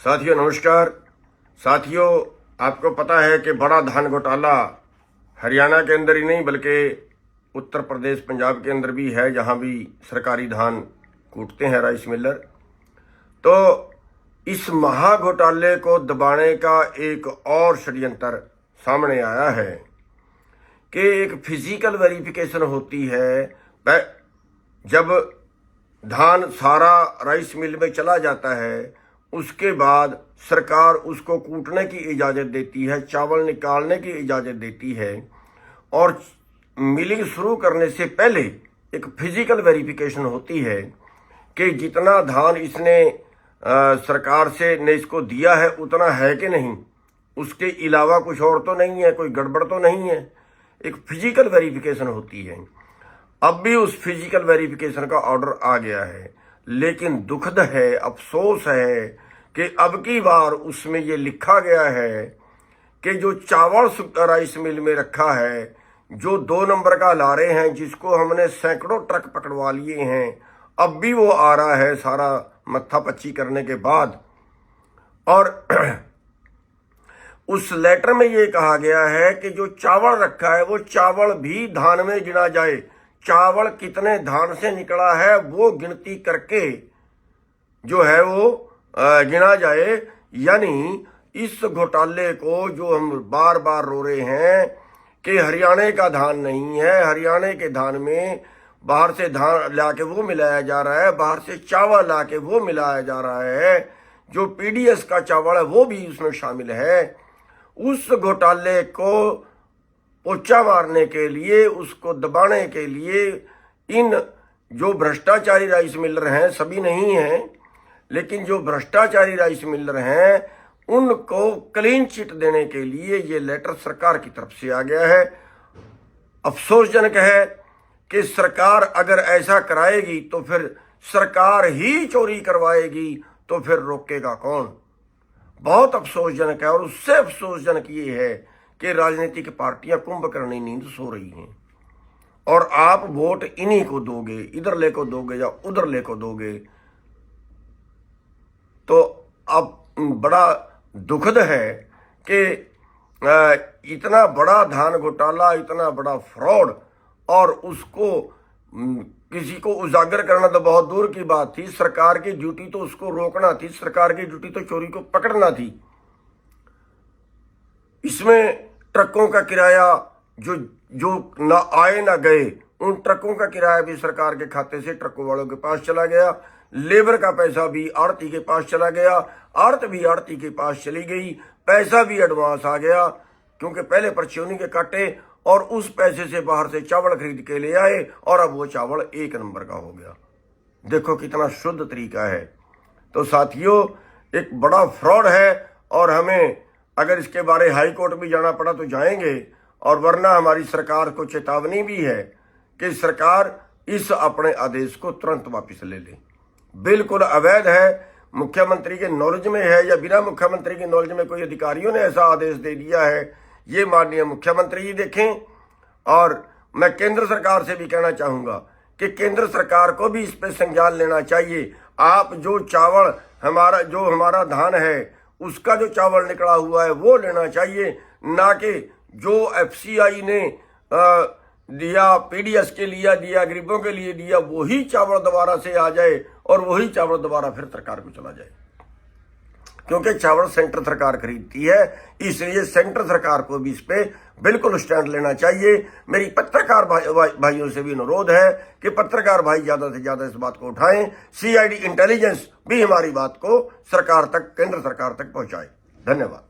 साथियों नमस्कार। साथियों, आपको पता है कि बड़ा धान घोटाला हरियाणा के अंदर ही नहीं बल्कि उत्तर प्रदेश पंजाब के अंदर भी है, जहां भी सरकारी धान कूटते हैं राइस मिलर। तो इस महा घोटाले को दबाने का एक और षड्यंत्र सामने आया है कि एक फिजिकल वेरिफिकेशन होती है। जब धान सारा राइस मिल में चला जाता है, उसके बाद सरकार उसको कूटने की इजाज़त देती है, चावल निकालने की इजाज़त देती है और मिलिंग शुरू करने से पहले एक फिजिकल वेरिफिकेशन होती है कि जितना धान इसने सरकार से ने इसको दिया है उतना है कि नहीं, उसके अलावा कुछ और तो नहीं है, कोई गड़बड़ तो नहीं है। एक फिजिकल वेरिफिकेशन होती है। अब भी उस फिजिकल वेरिफिकेशन का ऑर्डर आ गया है, लेकिन दुखद है, अफसोस है कि अब की बार उसमें ये लिखा गया है कि जो चावल राइस मिल में रखा है, जो 2 नंबर का ला रहे हैं, जिसको हमने सैकड़ों ट्रक पकड़वा लिए हैं, अब भी वो आ रहा है सारा मत्था पच्ची करने के बाद। और उस लेटर में ये कहा गया है कि जो चावल रखा है वो चावल भी धान में गिना जाए। चावल कितने धान से निकला है वो गिनती करके जो है वो गिना जाए। यानी इस घोटाले को जो हम बार बार रो रहे हैं कि हरियाणा का धान नहीं है, हरियाणा के धान में बाहर से धान लाके वो मिलाया जा रहा है, बाहर से चावल लाके वो मिलाया जा रहा है, जो पीडीएस का चावल है वो भी उसमें शामिल है। उस घोटाले को पोछा मारने के लिए, उसको दबाने के लिए इन जो भ्रष्टाचारी राइस मिलर हैं, सभी नहीं हैं लेकिन जो भ्रष्टाचारी राइस मिलर हैं, उनको क्लीन चिट देने के लिए ये लेटर सरकार की तरफ से आ गया है। अफसोसजनक है कि सरकार अगर ऐसा कराएगी तो फिर सरकार ही चोरी करवाएगी, तो फिर रोकेगा कौन। बहुत अफसोसजनक है। और उससे अफसोसजनक ये है कि राजनीतिक पार्टियां कुंभकर्णी नींद सो रही हैं और आप वोट इन्हीं को दोगे, इधर लेको दोगे या उधर लेको दोगे। तो अब बड़ा दुखद है कि इतना बड़ा धान घोटाला, इतना बड़ा फ्रॉड, और उसको किसी को उजागर करना तो बहुत दूर की बात थी। सरकार की ड्यूटी तो उसको रोकना थी, सरकार की ड्यूटी तो चोरी को पकड़ना थी। इसमें ट्रकों का किराया जो ना आए ना गए, उन ट्रकों का किराया भी सरकार के खाते से ट्रकों वालों के पास चला गया। लेबर का पैसा भी आड़ती के पास चला गया, आड़त भी आड़ती के पास चली गई, पैसा भी एडवांस आ गया क्योंकि पहले परचूनी के काटे और उस पैसे से बाहर से चावल खरीद के ले आए और अब वो चावल 1 नंबर का हो गया। देखो कितना शुद्ध तरीका है। तो साथियों, एक बड़ा फ्रॉड है और हमें अगर इसके बारे हाई कोर्ट भी जाना पड़ा तो जाएंगे, और वरना हमारी सरकार को चेतावनी भी है कि सरकार इस अपने आदेश को तुरंत वापस ले ले। बिल्कुल अवैध है। मुख्यमंत्री के नॉलेज में है या बिना मुख्यमंत्री के नॉलेज में कोई अधिकारियों ने ऐसा आदेश दे दिया है, ये माननीय मुख्यमंत्री जी देखें। और मैं केंद्र सरकार से भी कहना चाहूंगा कि केंद्र सरकार को भी इस पे संज्ञान लेना चाहिए। आप जो चावल हमारा धान है, उसका जो चावल निकला हुआ है वो लेना चाहिए, ना कि जो एफसीआई ने दिया, पीडीएस के लिए दिया, गरीबों के लिए दिया, वही चावल दोबारा से आ जाए और वही चावल दोबारा फिर सरकार को चला जाए। क्योंकि चावल सेंटर सरकार खरीदती है, इसलिए सेंटर सरकार को भी इस पे बिल्कुल स्टैंड लेना चाहिए। मेरी पत्रकार भाइयों से भी अनुरोध है कि पत्रकार भाई ज्यादा से ज्यादा इस बात को उठाएं। सीआईडी इंटेलिजेंस भी हमारी बात को सरकार तक, केंद्र सरकार तक पहुंचाए। धन्यवाद।